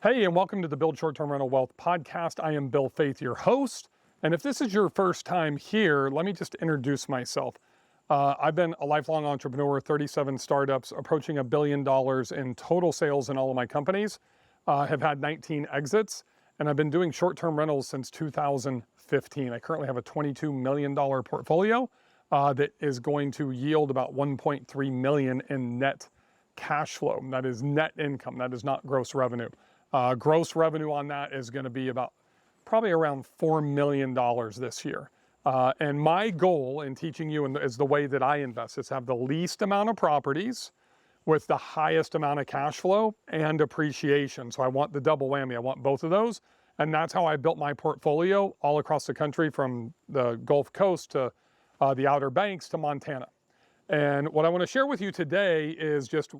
Hey, and welcome to the Build Short-Term Rental Wealth podcast. I am Bill Faith, your host. And if this is your first time here, let me just introduce myself. I've been a lifelong entrepreneur, 37 startups, approaching $1 billion in total sales in all of my companies, have had 19 exits, and I've been doing short-term rentals since 2015. I currently have a $22 million portfolio that is going to yield about $1.3 million in net cash flow. That is net income. That is not gross revenue. Gross revenue on that is going to be probably around $4 million this year. And my goal in teaching you is the way that I invest is have the least amount of properties with the highest amount of cash flow and appreciation. So I want the double whammy. I want both of those. And that's how I built my portfolio all across the country, from the Gulf Coast to the Outer Banks to Montana. And what I want to share with you today is just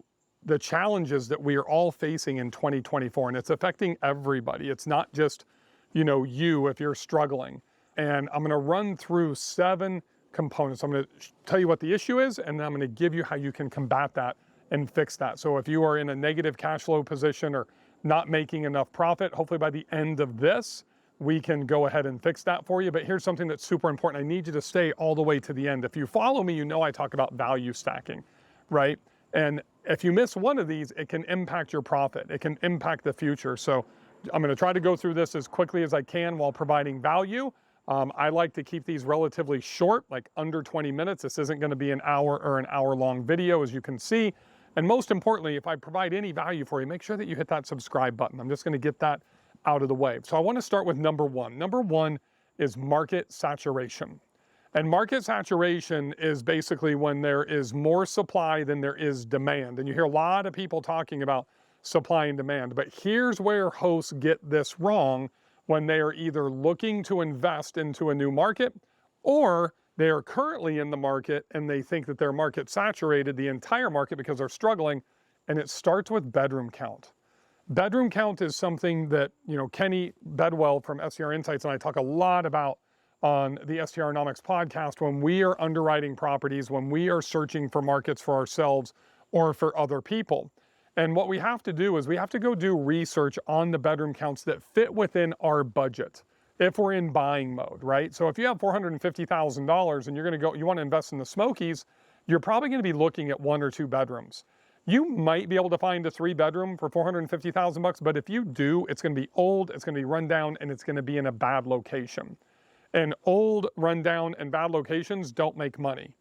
the challenges that we are all facing in 2024, and it's affecting everybody. It's not just, you if you're struggling. And I'm gonna run through 7 components. I'm gonna tell you what the issue is, and then I'm gonna give you how you can combat that and fix that. So if you are in a negative cash flow position or not making enough profit, hopefully by the end of this, we can go ahead and fix that for you. But here's something that's super important. I need you to stay all the way to the end. If you follow me, I talk about value stacking, right? And if you miss one of these, it can impact your profit. It can impact the future. So I'm going to try to go through this as quickly as I can while providing value. I like to keep these relatively short, like under 20 minutes. This isn't going to be an hour or an hour-long video, as you can see. And most importantly, if I provide any value for you, make sure that you hit that subscribe button. I'm just going to get that out of the way. So I want to start with number 1. Number 1 is market saturation. And market saturation is basically when there is more supply than there is demand. And you hear a lot of people talking about supply and demand. But here's where hosts get this wrong when they are either looking to invest into a new market, or they are currently in the market and they think that their market saturated the entire market because they're struggling. And it starts with bedroom count. Bedroom count is something that, Kenny Bedwell from STR Insights and I talk a lot about on the STRnomics podcast when we are underwriting properties, when we are searching for markets for ourselves or for other people. And what we have to do is we have to go do research on the bedroom counts that fit within our budget if we're in buying mode, right? So if you have $450,000 and you want to invest in the Smokies, you're probably going to be looking at 1 or 2 bedrooms. You might be able to find a 3-bedroom for $450,000, but if you do, it's going to be old, it's going to be run down, and it's going to be in a bad location. And old, rundown, and bad locations don't make money.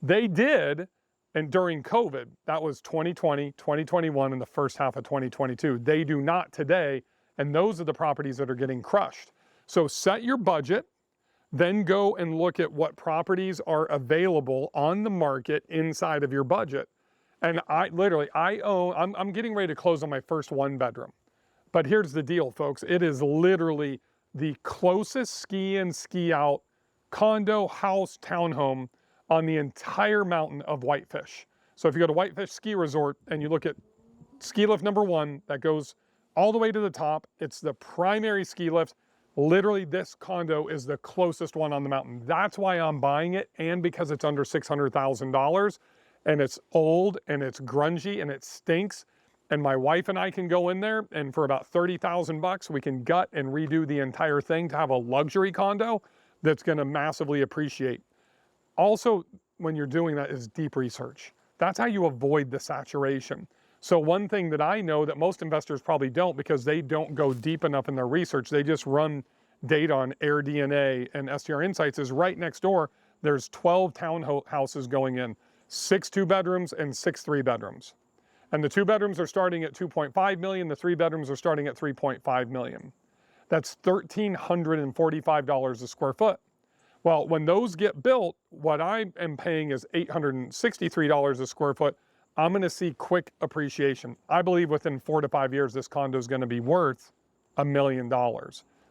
They did, and during COVID, that was 2020, 2021, and the first half of 2022. They do not today, and those are the properties that are getting crushed. So set your budget, then go and look at what properties are available on the market inside of your budget. And I'm getting ready to close on my first 1-bedroom. But here's the deal, folks. It is literally the closest ski in, ski out condo, house, townhome on the entire mountain of Whitefish. So if you go to Whitefish Ski Resort and you look at ski lift number 1, that goes all the way to the top, it's the primary ski lift. Literally, this condo is the closest one on the mountain. That's why I'm buying it, and because it's under $600,000, and it's old, and it's grungy, and it stinks. And my wife and I can go in there, and for about $30,000, we can gut and redo the entire thing to have a luxury condo that's going to massively appreciate. Also, when you're doing that, is deep research. That's how you avoid the saturation. So one thing that I know that most investors probably don't, because they don't go deep enough in their research, they just run data on AirDNA and STR Insights, is right next door, there's 12 townhouses going in, 6 2-bedrooms and 6 3-bedrooms. And the 2-bedrooms are starting at $2.5 million. The 3-bedrooms are starting at $3.5 million. That's $1,345 a square foot. Well, when those get built, what I am paying is $863 a square foot. I'm going to see quick appreciation. I believe within 4 to 5 years, this condo is going to be worth $1 million.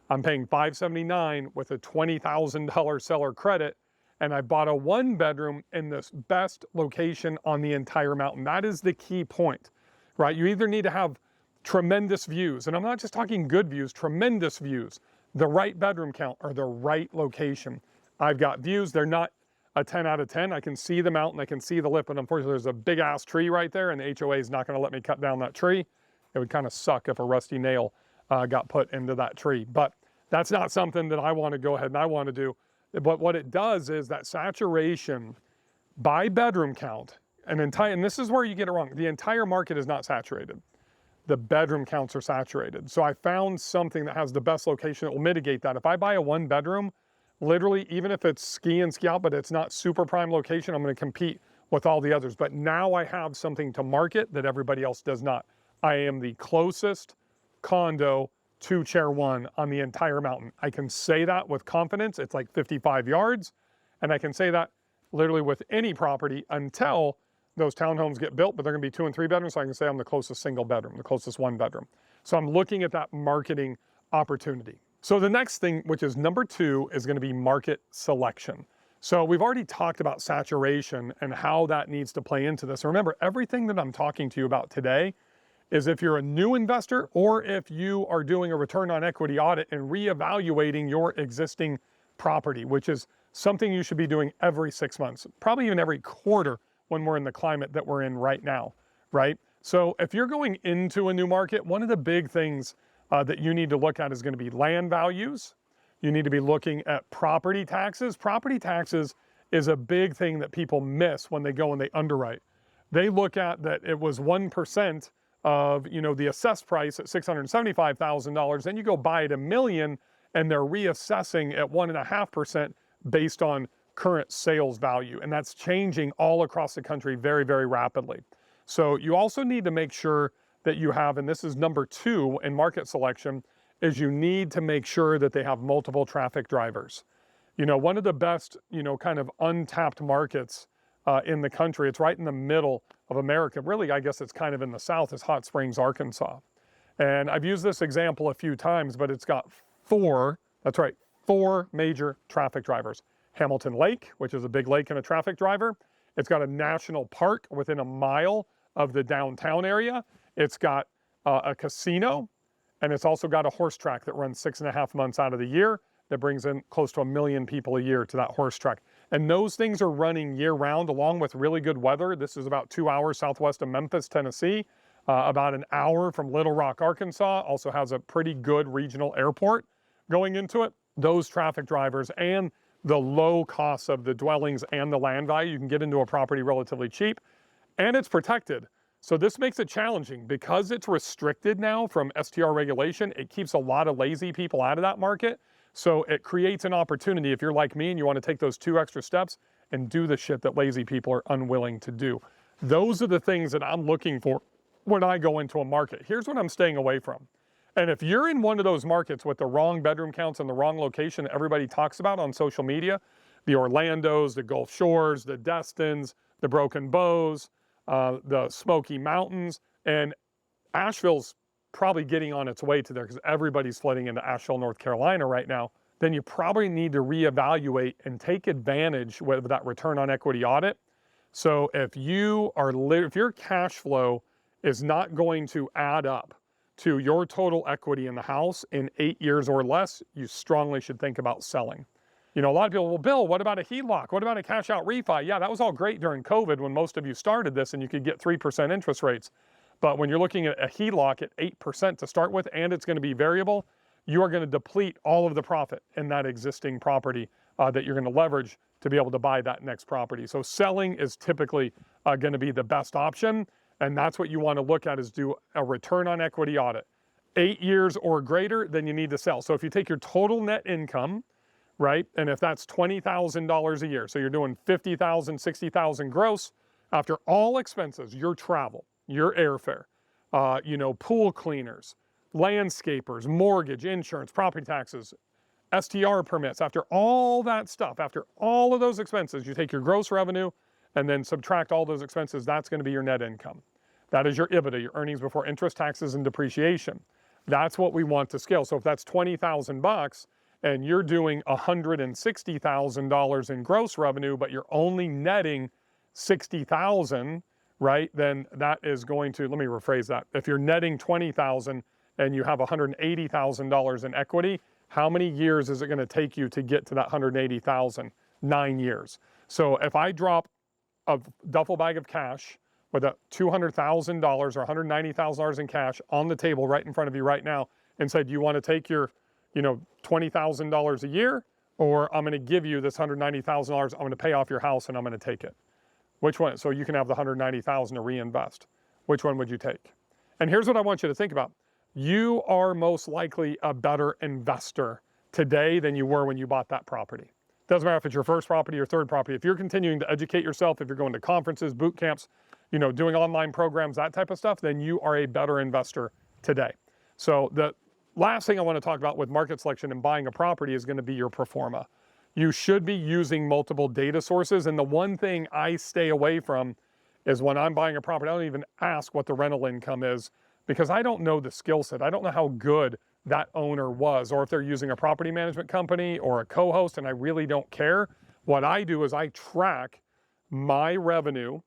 I'm paying $579 with a $20,000 seller credit, and I bought a 1-bedroom in the best location on the entire mountain. That is the key point, right? You either need to have tremendous views, and I'm not just talking good views, tremendous views, the right bedroom count, or the right location. I've got views, they're not a 10 out of 10. I can see the mountain, I can see the lift, but unfortunately there's a big ass tree right there, and the HOA is not gonna let me cut down that tree. It would kind of suck if a rusty nail got put into that tree. But that's not something that I want to go ahead and I want to do. But what it does is that saturation by bedroom count, and this is where you get it wrong. The entire market is not saturated. The bedroom counts are saturated. So I found something that has the best location that will mitigate that. If I buy a 1-bedroom, literally, even if it's ski in, ski out, but it's not super prime location, I'm going to compete with all the others. But now I have something to market that everybody else does not. I am the closest condo to Chair 1 on the entire mountain. I can say that with confidence. It's like 55 yards. And I can say that literally with any property until those townhomes get built, but they're going to be 2 and 3 bedrooms. So I can say I'm the closest single bedroom, the closest 1-bedroom. So I'm looking at that marketing opportunity. So the next thing, which is number 2, is going to be market selection. So we've already talked about saturation and how that needs to play into this. Remember, everything that I'm talking to you about today is if you're a new investor or if you are doing a return on equity audit and reevaluating your existing property, which is something you should be doing every 6 months, probably even every quarter when we're in the climate that we're in right now, right? So if you're going into a new market, one of the big things that you need to look at is going to be land values. You need to be looking at property taxes. Property taxes is a big thing that people miss when they go and they underwrite. They look at that it was 1% of, the assessed price at $675,000, then you go buy it $1 million and they're reassessing at 1.5% based on current sales value. And that's changing all across the country very, very rapidly. So you also need to make sure that you have, and this is number 2 in market selection, is you need to make sure that they have multiple traffic drivers. One of the best, kind of untapped markets in the country, it's right in the middle of America. Really, I guess it's kind of in the south, is Hot Springs, Arkansas. And I've used this example a few times, but it's got 4 major traffic drivers. Hamilton Lake, which is a big lake and a traffic driver. It's got a national park within 1 mile of the downtown area. It's got a casino, and it's also got a horse track that runs 6.5 months out of the year that brings in close to 1 million people a year to that horse track. And those things are running year round along with really good weather. This is about 2 hours southwest of Memphis, Tennessee, about an hour from Little Rock, Arkansas. Also has a pretty good regional airport going into it. Those traffic drivers and the low costs of the dwellings and the land value, you can get into a property relatively cheap, and it's protected. So this makes it challenging because it's restricted now from STR regulation. It keeps a lot of lazy people out of that market. So it creates an opportunity if you're like me and you want to take those 2 extra steps and do the shit that lazy people are unwilling to do. Those are the things that I'm looking for when I go into a market. Here's what I'm staying away from. And if you're in one of those markets with the wrong bedroom counts and the wrong location that everybody talks about on social media, the Orlandos, the Gulf Shores, the Destins, the Broken Bows, the Smoky Mountains, and Asheville's probably getting on its way to there because everybody's flooding into Asheville, North Carolina right now, then you probably need to reevaluate and take advantage of that return on equity audit. So if your cash flow is not going to add up to your total equity in the house in 8 years or less, you strongly should think about selling. A lot of people, well, Bill, what about a HELOC? What about a cash out refi? Yeah, that was all great during COVID when most of you started this and you could get 3% interest rates. But when you're looking at a HELOC at 8% to start with, and it's going to be variable, you are going to deplete all of the profit in that existing property that you're going to leverage to be able to buy that next property. So selling is typically going to be the best option. And that's what you want to look at, is do a return on equity audit. 8 years or greater, then you need to sell. So if you take your total net income, right, and if that's $20,000 a year, so you're doing $50,000, $60,000 gross, after all expenses, your travel, your airfare, pool cleaners, landscapers, mortgage, insurance, property taxes, STR permits, after all that stuff, after all of those expenses, you take your gross revenue and then subtract all those expenses. That's going to be your net income. That is your EBITDA, your earnings before interest, taxes, and depreciation. That's what we want to scale. So if that's $20,000 and you're doing $160,000 in gross revenue, but you're only netting $60,000, right? Then that is going to, let me rephrase that. If you're netting $20,000 and you have $180,000 in equity, how many years is it going to take you to get to that $180,000? 9 years. So if I drop a duffel bag of cash with a $200,000 or $190,000 in cash on the table right in front of you right now and said, you want to take your, $20,000 a year, or I'm going to give you this $190,000, I'm going to pay off your house and I'm going to take it. Which one? So you can have the $190,000 to reinvest. Which one would you take? And here's what I want you to think about. You are most likely a better investor today than you were when you bought that property. Doesn't matter if it's your first property or third property. If you're continuing to educate yourself, if you're going to conferences, boot camps, doing online programs, that type of stuff, then you are a better investor today. So the last thing I want to talk about with market selection and buying a property is going to be your Proforma. You should be using multiple data sources. And the one thing I stay away from is when I'm buying a property, I don't even ask what the rental income is, because I don't know the skill set. I don't know how good that owner was, or if they're using a property management company or a co-host, and I really don't care. What I do is I track my revenue,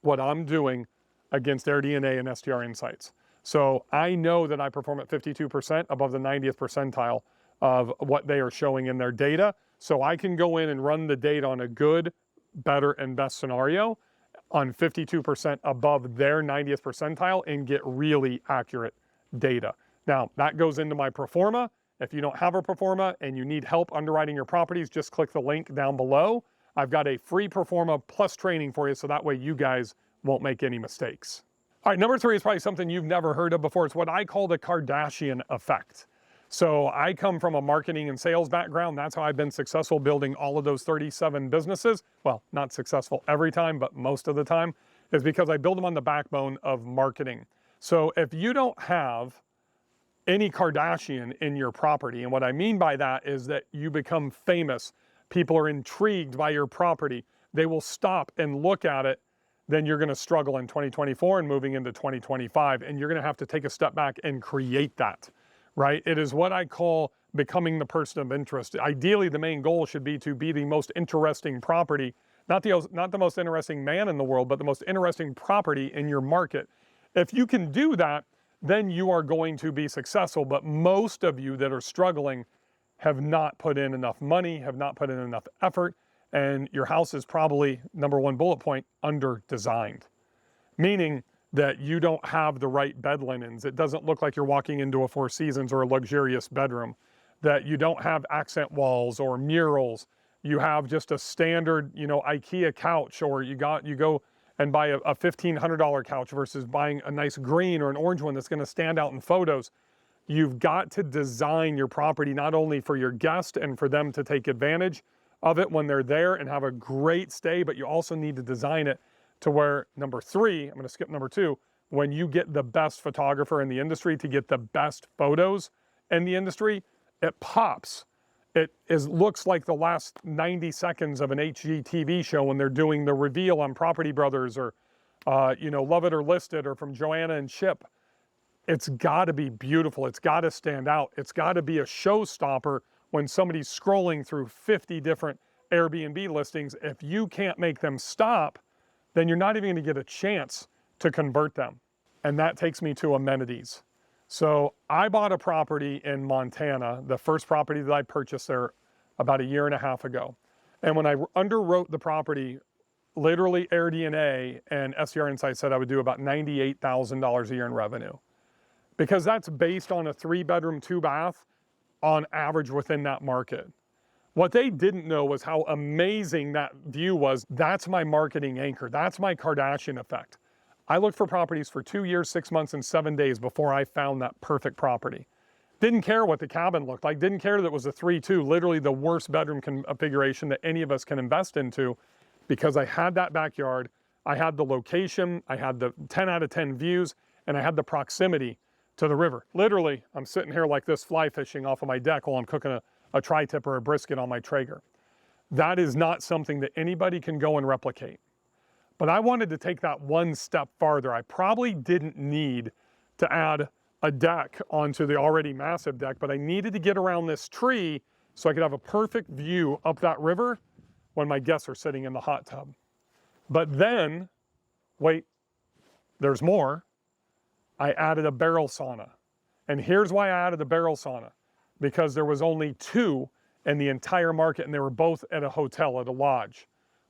what I'm doing against AirDNA and STR Insights. So I know that I perform at 52% above the 90th percentile of what they are showing in their data. So I can go in and run the data on a good, better, and best scenario on 52% above their 90th percentile and get really accurate data. Now, that goes into my Proforma. If you don't have a Proforma and you need help underwriting your properties, just click the link down below. I've got a free Proforma plus training for you, so that way you guys won't make any mistakes. All right, number 3 is probably something you've never heard of before. It's what I call the Kardashian Effect. So I come from a marketing and sales background. That's how I've been successful building all of those 37 businesses. Well, not successful every time, but most of the time, is because I build them on the backbone of marketing. So if you don't have any Kardashian in your property, and what I mean by that is that you become famous, people are intrigued by your property, they will stop and look at it, then you're going to struggle in 2024 and moving into 2025, and you're going to have to take a step back and create that, right? It is what I call becoming the person of interest. Ideally, the main goal should be to be the most interesting property, not the most interesting man in the world, but the most interesting property in your market. If you can do that, then you are going to be successful. But most of you that are struggling have not put in enough money, have not put in enough effort, and your house is probably, number 1 bullet point, under-designed. Meaning that you don't have the right bed linens. It doesn't look like you're walking into a Four Seasons or a luxurious bedroom. That you don't have accent walls or murals. You have just a standard, IKEA couch, or you go and buy a $1,500 couch versus buying a nice green or an orange one that's going to stand out in photos. You've got to design your property not only for your guest and for them to take advantage of it when they're there and have a great stay, but you also need to design it to where, number 3, I'm going to skip number 2, when you get the best photographer in the industry to get the best photos in the industry, it pops. It looks like the last 90 seconds of an HGTV show when they're doing the reveal on Property Brothers or, Love It or List It or from Joanna and Chip. It's got to be beautiful. It's got to stand out. It's got to be a showstopper when somebody's scrolling through 50 different Airbnb listings. If you can't make them stop, then you're not even going to get a chance to convert them. And that takes me to amenities. So I bought a property in Montana, the first property that I purchased there about 1.5 years ago. And when I underwrote the property, literally AirDNA and STR Insights said I would do about $98,000 a year in revenue. Because that's based on a 3-bedroom, 2-bath on average within that market. What they didn't know was how amazing that view was. That's my marketing anchor. That's my Kardashian effect. I looked for properties for 2 years, 6 months, and 7 days before I found that perfect property. Didn't care what the cabin looked like. Didn't care that it was a 3-2, literally the worst bedroom configuration that any of us can invest into, because I had that backyard, I had the location, I had the 10 out of 10 views, and I had the proximity to the river. Literally, I'm sitting here like this fly fishing off of my deck while I'm cooking a tri-tip or a brisket on my Traeger. That is not something that anybody can go and replicate. But I wanted to take that one step farther. I probably didn't need to add a deck onto the already massive deck, but I needed to get around this tree so I could have a perfect view up that river when my guests are sitting in the hot tub. But then, wait, there's more. I added a barrel sauna. And here's why I added a barrel sauna. Because there was only 2 in the entire market, and they were both at a hotel, at a lodge,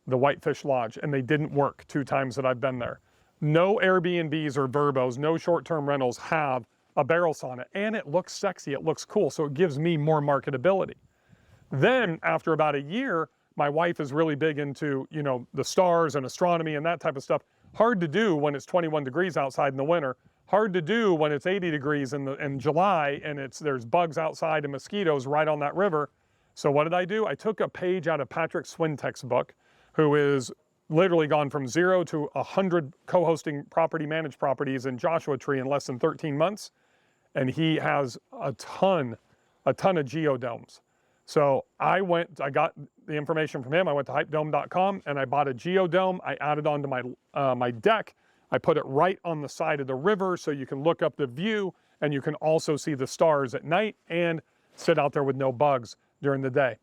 the Whitefish Lodge, and they didn't work 2 times that I've been there. No Airbnbs or Verbos, no short-term rentals have a barrel sauna, and it looks sexy, it looks cool, so it gives me more marketability. Then after about a year, my wife is really big into, you know, the stars and astronomy and that type of stuff. Hard to do when it's 21 degrees outside in the winter. Hard to do when it's 80 degrees in July and there's bugs outside and mosquitoes right on that river. So what did I do? I took a page out of Patrick Swintek's book, who is literally gone from 0 to 100 co-hosting managed properties in Joshua Tree in less than 13 months. And he has a ton of geodomes. So I got the information from him. I went to hypedome.com and I bought a geodome. I added onto my deck. I put it right on the side of the river so you can look up the view and you can also see the stars at night and sit out there with no bugs during the day.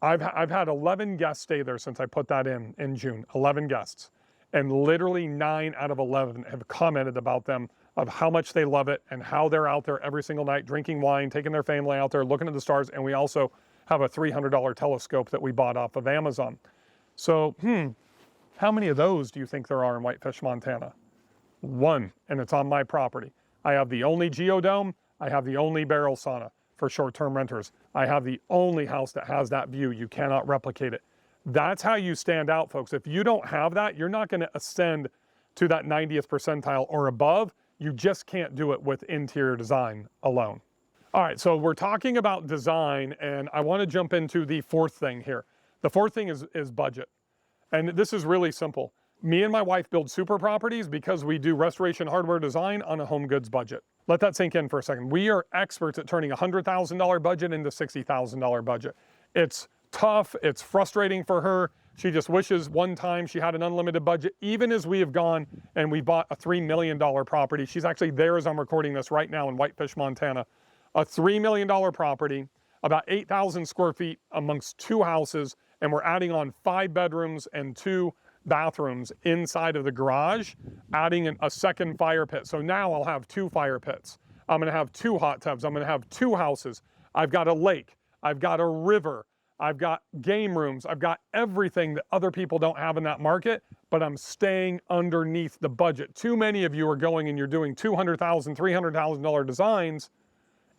I've had 11 guests stay there since I put that in June, 11 guests. And literally 9 out of 11 have commented about them, of how much they love it and how they're out there every single night drinking wine, taking their family out there, looking at the stars. And we also have a $300 telescope that we bought off of Amazon. So, how many of those do you think there are in Whitefish, Montana? 1, and it's on my property. I have the only geodome. I have the only barrel sauna for short-term renters. I have the only house that has that view. You cannot replicate it. That's how you stand out, folks. If you don't have that, you're not going to ascend to that 90th percentile or above. You just can't do it with interior design alone. All right, so we're talking about design, and I want to jump into the fourth thing here. The fourth thing is budget. And this is really simple. Me and my wife build super properties because we do restoration hardware design on a home goods budget. Let that sink in for a second. We are experts at turning a $100,000 budget into $60,000 budget. It's tough, it's frustrating for her. She just wishes one time she had an unlimited budget, even as we have gone and we bought a $3 million property. She's actually there as I'm recording this right now in Whitefish, Montana. A $3 million property, about 8,000 square feet amongst 2 houses, and we're adding on 5 bedrooms and 2 bathrooms inside of the garage, adding a second fire pit. So now I'll have 2 fire pits. I'm gonna have 2 hot tubs. I'm gonna have 2 houses. I've got a lake. I've got a river. I've got game rooms. I've got everything that other people don't have in that market, but I'm staying underneath the budget. Too many of you are going and you're doing $200,000, $300,000 designs,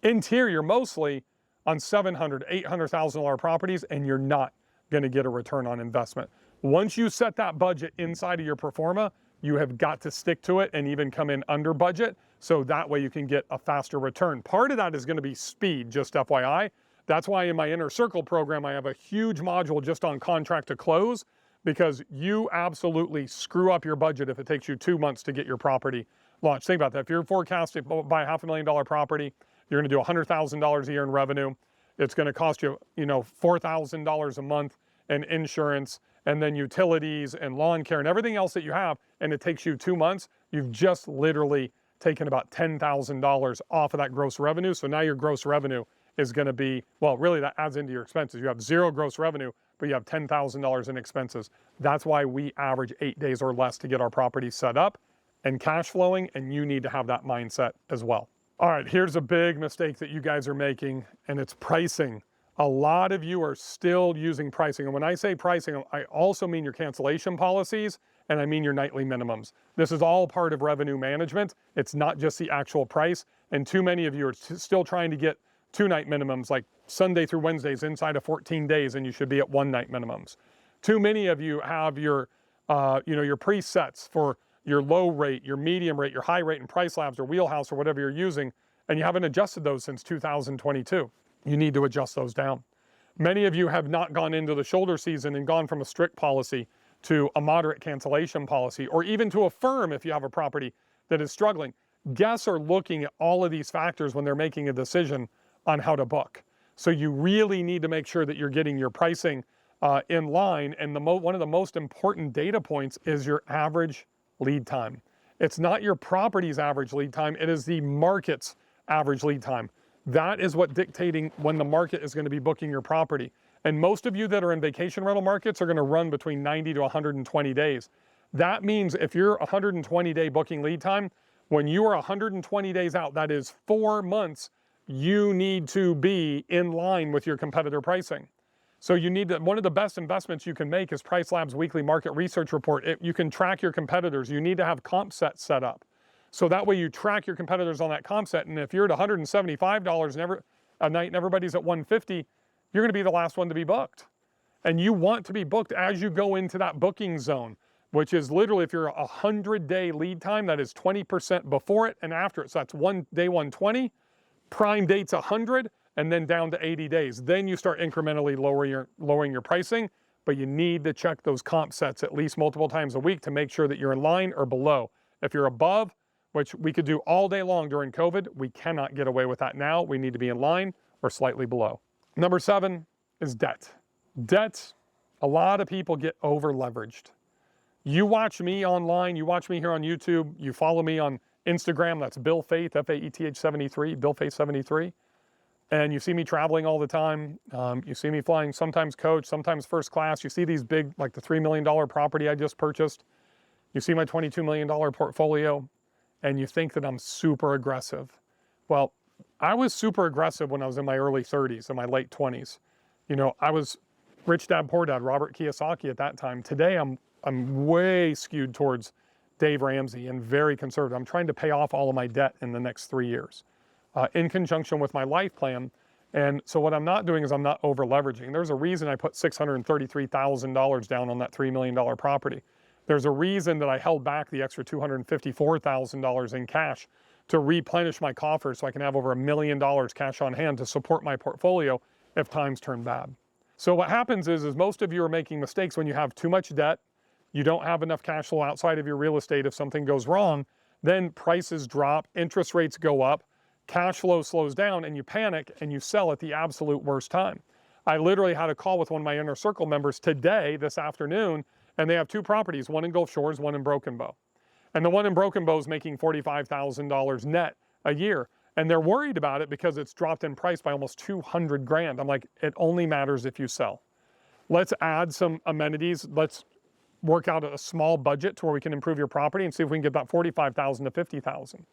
interior mostly, on $700,000, $800,000 properties, and you're not gonna get a return on investment. Once you set that budget inside of your Proforma, you have got to stick to it and even come in under budget, so that way you can get a faster return. Part of that is gonna be speed, just FYI. That's why in my Inner Circle program, I have a huge module just on contract to close, because you absolutely screw up your budget if it takes you 2 months to get your property launched. Think about that. If you're forecasting to buy a $500,000 property, you're gonna do $100,000 a year in revenue. It's gonna cost you, $4,000 a month in insurance, and then utilities and lawn care and everything else that you have, and it takes you 2 months. You've just literally taken about $10,000 off of that gross revenue. So now your gross revenue is gonna be, well, really that adds into your expenses. You have 0 gross revenue, but you have $10,000 in expenses. That's why we average 8 days or less to get our property set up and cash flowing, and you need to have that mindset as well. All right, here's a big mistake that you guys are making, and it's pricing. A lot of you are still using pricing. And when I say pricing, I also mean your cancellation policies, and I mean your nightly minimums. This is all part of revenue management. It's not just the actual price. And too many of you are still trying to get 2-night minimums, like Sunday through Wednesdays inside of 14 days, and you should be at 1-night minimums. Too many of you have your presets for your low rate, your medium rate, your high rate, and Price Labs or Wheelhouse or whatever you're using, and you haven't adjusted those since 2022. You need to adjust those down. Many of you have not gone into the shoulder season and gone from a strict policy to a moderate cancellation policy, or even to a firm if you have a property that is struggling. Guests are looking at all of these factors when they're making a decision on how to book. So you really need to make sure that you're getting your pricing in line. And one of the most important data points is your average lead time. It's not your property's average lead time, it is the market's average lead time. That is what dictating when the market is going to be booking your property. And most of you that are in vacation rental markets are going to run between 90 to 120 days. That means if you're 120-day booking lead time, when you are 120 days out, that is 4 months, you need to be in line with your competitor pricing. So you need to, one of the best investments you can make is Price Labs weekly market research report. You can track your competitors. You need to have comp sets set up. So that way you track your competitors on that comp set. And if you're at $175 a night and everybody's at $150, you're gonna be the last one to be booked. And you want to be booked as you go into that booking zone, which is literally, if you're a 100-day lead time, that is 20% before it and after it. So that's day 120, prime date's 100, and then down to 80 days. Then you start incrementally lowering your pricing, but you need to check those comp sets at least multiple times a week to make sure that you're in line or below. If you're above, which we could do all day long during COVID, we cannot get away with that now. We need to be in line or slightly below. Number 7 is debt. Debt, a lot of people get over leveraged. You watch me online, you watch me here on YouTube, you follow me on Instagram, that's Bill Faith, F-A-E-T-H 73, Bill Faith 73. And you see me traveling all the time. You see me flying sometimes coach, sometimes first class. You see these big, like the $3 million property I just purchased. You see my $22 million portfolio, and you think that I'm super aggressive. Well, I was super aggressive when I was in my early 30s and my late 20s. You know, I was Rich Dad Poor Dad, Robert Kiyosaki at that time. Today, I'm way skewed towards Dave Ramsey and very conservative. I'm trying to pay off all of my debt in the next 3 years in conjunction with my life plan. And so what I'm not doing is I'm not over leveraging. There's a reason I put $633,000 down on that $3 million property. There's a reason that I held back the extra $254,000 in cash to replenish my coffers so I can have over $1 million cash on hand to support my portfolio if times turn bad. So what happens is most of you are making mistakes when you have too much debt, you don't have enough cash flow outside of your real estate if something goes wrong, then prices drop, interest rates go up, cash flow slows down, and you panic and you sell at the absolute worst time. I literally had a call with one of my inner circle members today, this afternoon, and they have 2 properties, one in Gulf Shores, one in Broken Bow. And the one in Broken Bow is making $45,000 net a year. And they're worried about it because it's dropped in price by almost 200 grand. I'm like, it only matters if you sell. Let's add some amenities. Let's work out a small budget to where we can improve your property and see if we can get that 45,000 to 50,000.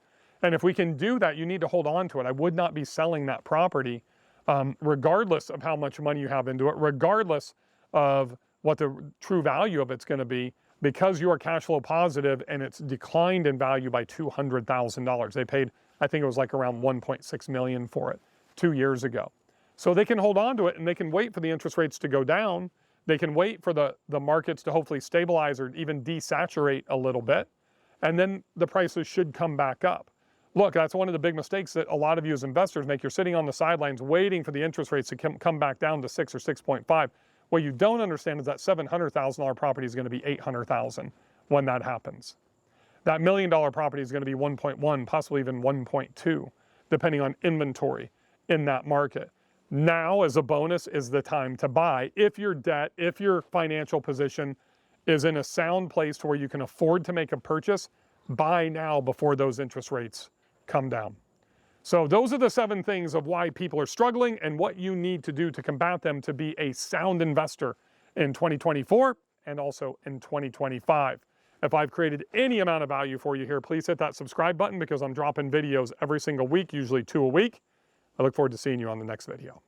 And if we can do that, you need to hold on to it. I would not be selling that property regardless of how much money you have into it, regardless of what the true value of it's going to be, because you are cash flow positive and it's declined in value by $200,000. They paid, I think it was like around 1.6 million for it 2 years ago. So they can hold on to it and they can wait for the interest rates to go down. They can wait for the markets to hopefully stabilize or even desaturate a little bit. And then the prices should come back up. Look, that's one of the big mistakes that a lot of you as investors make. You're sitting on the sidelines waiting for the interest rates to come back down to 6 or 6.5. What you don't understand is that $700,000 property is going to be $800,000 when that happens. That $1 million property is going to be 1.1, possibly even 1.2, depending on inventory in that market. Now, as a bonus, is the time to buy. If your debt, if your financial position is in a sound place to where you can afford to make a purchase, buy now before those interest rates come down. So those are the 7 things of why people are struggling and what you need to do to combat them to be a sound investor in 2024 and also in 2025. If I've created any amount of value for you here, please hit that subscribe button because I'm dropping videos every single week, usually 2 a week. I look forward to seeing you on the next video.